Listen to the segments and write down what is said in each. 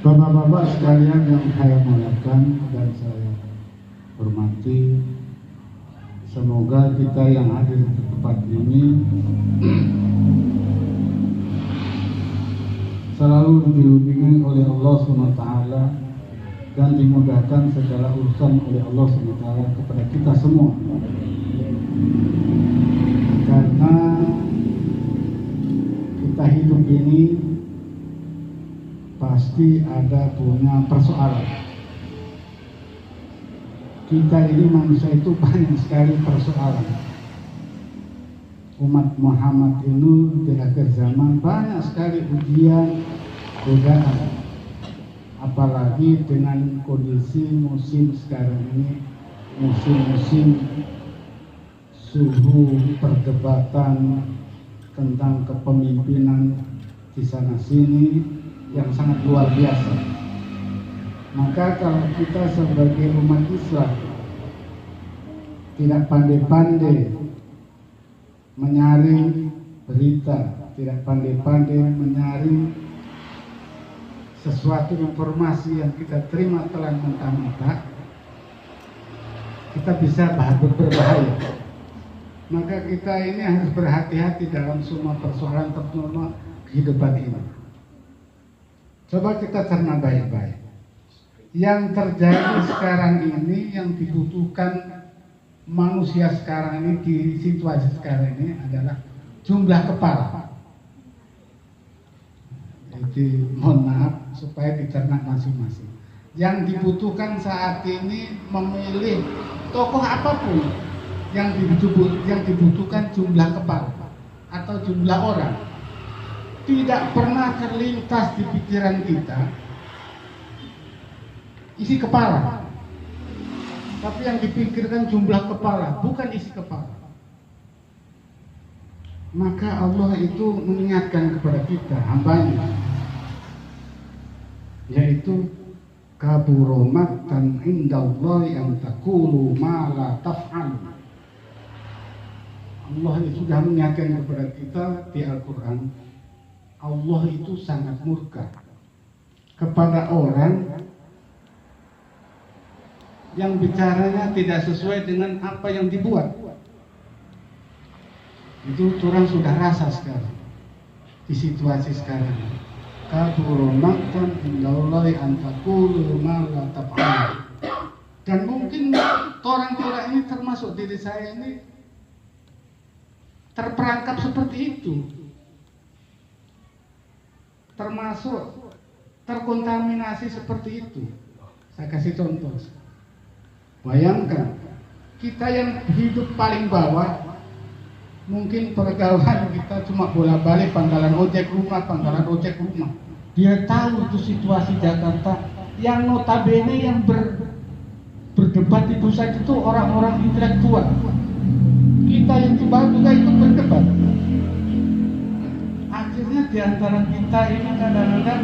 Bapak-bapak sekalian yang saya muliakan dan saya hormati, semoga kita yang hadir di tempat ini selalu dilindungi oleh Allah SWT dan dimudahkan segala urusan oleh Allah SWT kepada kita semua. Karena kita hidup ini pasti ada punya persoalan. Kita ini manusia itu banyak sekali persoalan. Umat Muhammad ini di akhir zaman banyak sekali ujian, godaan. Apalagi dengan kondisi musim sekarang ini, musim-musim suhu perdebatan tentang kepemimpinan di sana sini yang sangat luar biasa. Maka kalau kita sebagai umat Islam tidak pandai-pandai menyaring berita, tidak pandai-pandai menyaring sesuatu informasi yang kita terima telan mentah-mentah, kita bisa berbahaya. Maka kita ini harus berhati-hati dalam semua persoalan terutama kehidupan ini. Coba kita cerna baik-baik. Yang terjadi sekarang ini, yang dibutuhkan manusia sekarang ini di situasi sekarang ini adalah jumlah kepala. Jadi mohon maaf supaya dicerna masing-masing. Yang dibutuhkan saat ini memilih tokoh apapun, yang dibutuhkan jumlah kepala atau jumlah orang. Tidak pernah terlintas di pikiran kita isi kepala, tapi yang dipikirkan jumlah kepala, bukan isi kepala. Maka Allah itu mengingatkan kepada kita hambanya, yaitu kabura maqtan indallahi an taqulu ma la taf'al. Allah itu sudah mengingatkan kepada kita di Al-Quran, Allah itu sangat murka kepada orang yang bicaranya tidak sesuai dengan apa yang dibuat. Itu orang sudah rasa sekarang di situasi sekarang. Kabura maqtan indallahi an taqulu ma la taf'al. Dan mungkin orang-orang ini termasuk diri saya ini terperangkap seperti itu, termasuk terkontaminasi seperti itu. Saya kasih contoh. Bayangkan kita yang hidup paling bawah, mungkin pergaulan kita cuma bolak-balik pangkalan ojek rumah. Dia tahu itu situasi Jakarta yang notabene yang berdebat di pusat itu orang-orang intelektual. Kita yang di bawah juga ikut berdebat. Akhirnya di antara kita ini kadang-kadang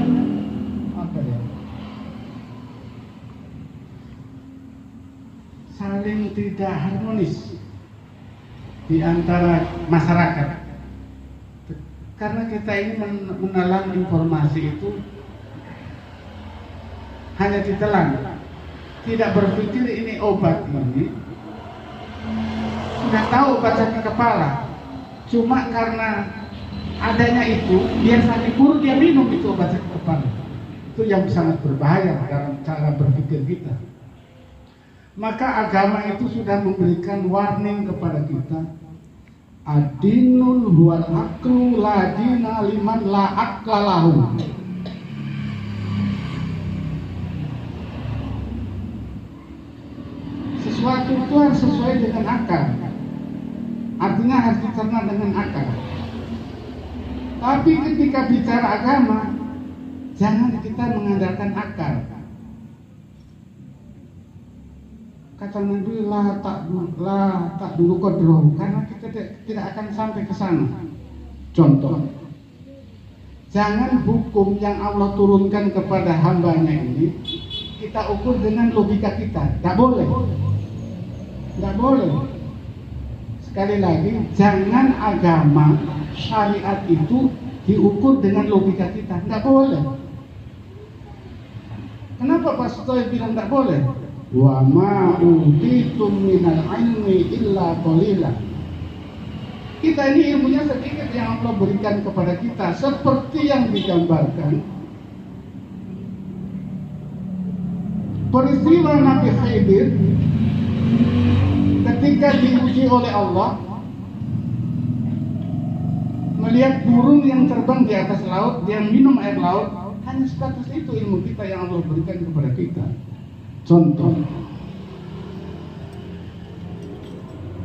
saling tidak harmonis di antara masyarakat. Karena kita ini menelan informasi itu hanya ditelan, tidak berpikir ini obat ini. Sudah tahu obat sakit kepala, cuma karena adanya itu, biar sakit perut dia minum itu obat sakit kepala. Itu yang sangat berbahaya dalam cara berpikir kita. Maka agama itu sudah memberikan warning kepada kita, adinul huwal aklu la dina liman la akla lahu. Sesuatu itu harus sesuai dengan akal, artinya harus dicerna dengan akal. Tapi ketika bicara agama, jangan kita mengandalkan akal. Kata Nabi, la tak dulu kodroh, karena kita tidak akan sampai ke sana. Contoh, jangan hukum yang Allah turunkan kepada hambanya ini kita ukur dengan logika kita. Tidak boleh. Tidak boleh. Sekali lagi, jangan agama syariat itu diukur dengan logika kita. Tidak boleh. Kenapa Pak Sutoyo bilang tidak boleh? Wa ma utitum minal ilmi illa qalila. Kita ini ilmunya sedikit yang Allah berikan kepada kita, seperti yang digambarkan peristiwa Nabi Khidir ketika diuji oleh Allah, melihat burung yang terbang di atas laut, yang minum air laut. Hanya sebatas itu ilmu kita yang Allah berikan kepada kita. Contoh,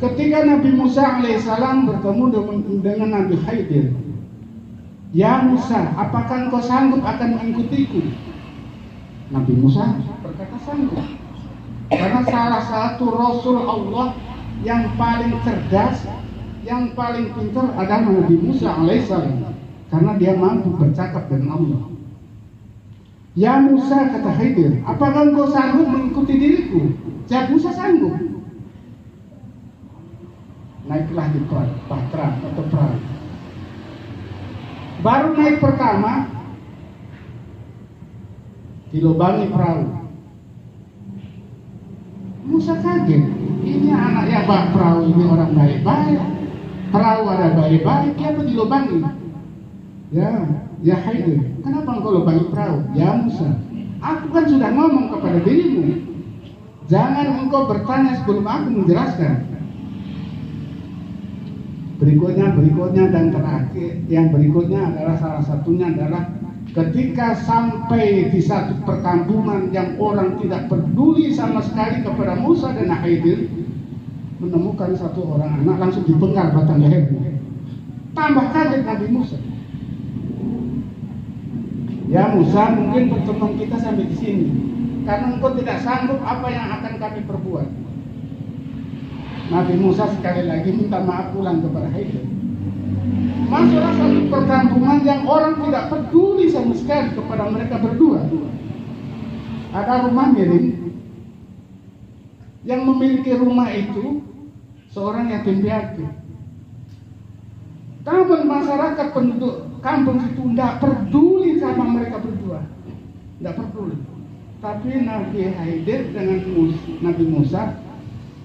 ketika Nabi Musa alaihissalam bertemu dengan Nabi Khidir, ya Musa, apakah engkau sanggup akan mengikutiku? Nabi Musa berkata sanggup, karena salah satu Rasul Allah yang paling cerdas, yang paling pintar adalah Nabi Musa alaihissalam, karena dia mampu bercakap dengan Allah. Ya Musa, kata Khidir, apakah engkau sanggup mengikuti diriku? Jawab Musa, sanggup. Naiklah di bahtera atau perahu. Baru naik pertama, dilubangi perahu. Musa kaget, ini anak yang bak perahu ini orang baik-baik, perahu ada baik-baik, kenapa dilubangi? Ya Khidir, kenapa engkau lubangi perahu? Ya Musa, aku kan sudah ngomong kepada dirimu, jangan engkau bertanya sebelum aku menjelaskan. Berikutnya dan terakhir, yang berikutnya adalah salah satunya adalah ketika sampai di satu perkampungan yang orang tidak peduli sama sekali kepada Musa dan Khidir, menemukan satu orang anak langsung dipenggal batang lehernya. Tambah kaget Nabi Musa. Ya Musa, mungkin pertemuan kita sampai di sini, karena engkau tidak sanggup apa yang akan kami perbuat. Nabi Musa sekali lagi minta maaf pulang kepada Khidir. Masuklah satu perkampungan yang orang tidak peduli sama sekali kepada mereka berdua. Ada rumah miring, yang memiliki rumah itu seorang yatim piatu. Namun masyarakat penduduk kampung itu tidak peduli sama mereka berdua, tidak peduli. Tapi Nabi Khidir dengan Nabi Musa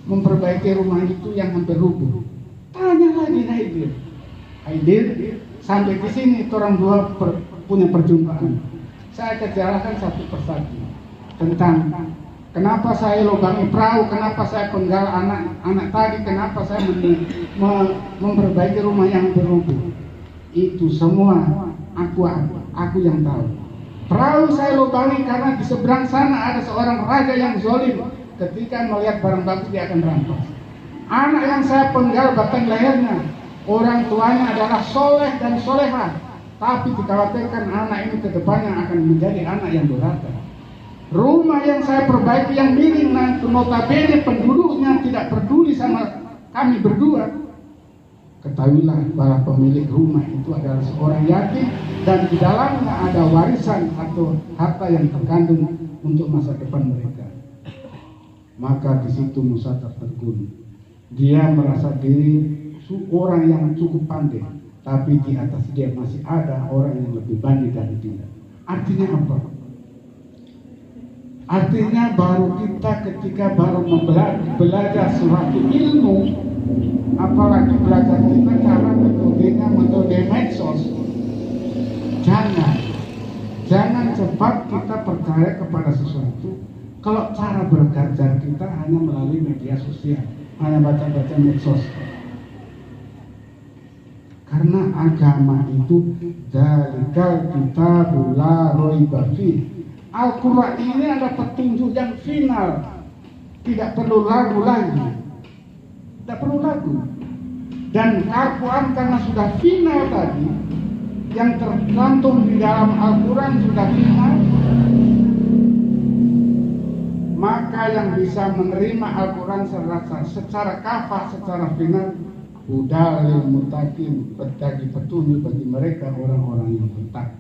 memperbaiki rumah itu yang hampir rubuh. Tanya lagi Khidir, sampai di sini orang dua punya perjumpaan. Saya kejarkan satu persatu tentang kenapa saya lubangi perahu, kenapa saya penggal anak tadi, kenapa saya memperbaiki rumah yang berubah. Itu semua aku yang tahu. Perahu saya lubangi karena di seberang sana ada seorang raja yang zalim. Ketika melihat barang bagus dia akan rampas. Anak yang saya penggal batang lehernya, orang tuanya adalah soleh dan solehah, tapi dikhawatirkan anak ini ke depannya akan menjadi anak yang durhaka. Rumah yang saya perbaiki yang miring, notabene penduduknya tidak peduli sama kami berdua. Ketahuilah bahwa pemilik rumah itu adalah seorang yatim dan di dalamnya ada warisan atau harta yang terkandung untuk masa depan mereka. Maka di situ Musa tertegun. Dia merasa diri orang yang cukup pandai, tapi di atas dia masih ada orang yang lebih pandai dari dia. Artinya apa? Artinya baru kita ketika baru belajar suatu ilmu, apalagi belajar kita cara metode medsos, jangan cepat kita percaya kepada sesuatu kalau cara belajar kita hanya melalui media sosial, hanya baca-baca medsos. Karena agama itu zalikal kitabul la raiba fi. Al-Quran ini ada petunjuk yang final, tidak perlu lagu lagi, tidak perlu lagu. Dan Al-Quran karena sudah final tadi, yang tercantum di dalam Al-Quran sudah final, maka yang bisa menerima Al-Quran secara kafah, secara final, hudalil muttaqin, bagi petunjuk bagi mereka orang-orang yang bertakwa.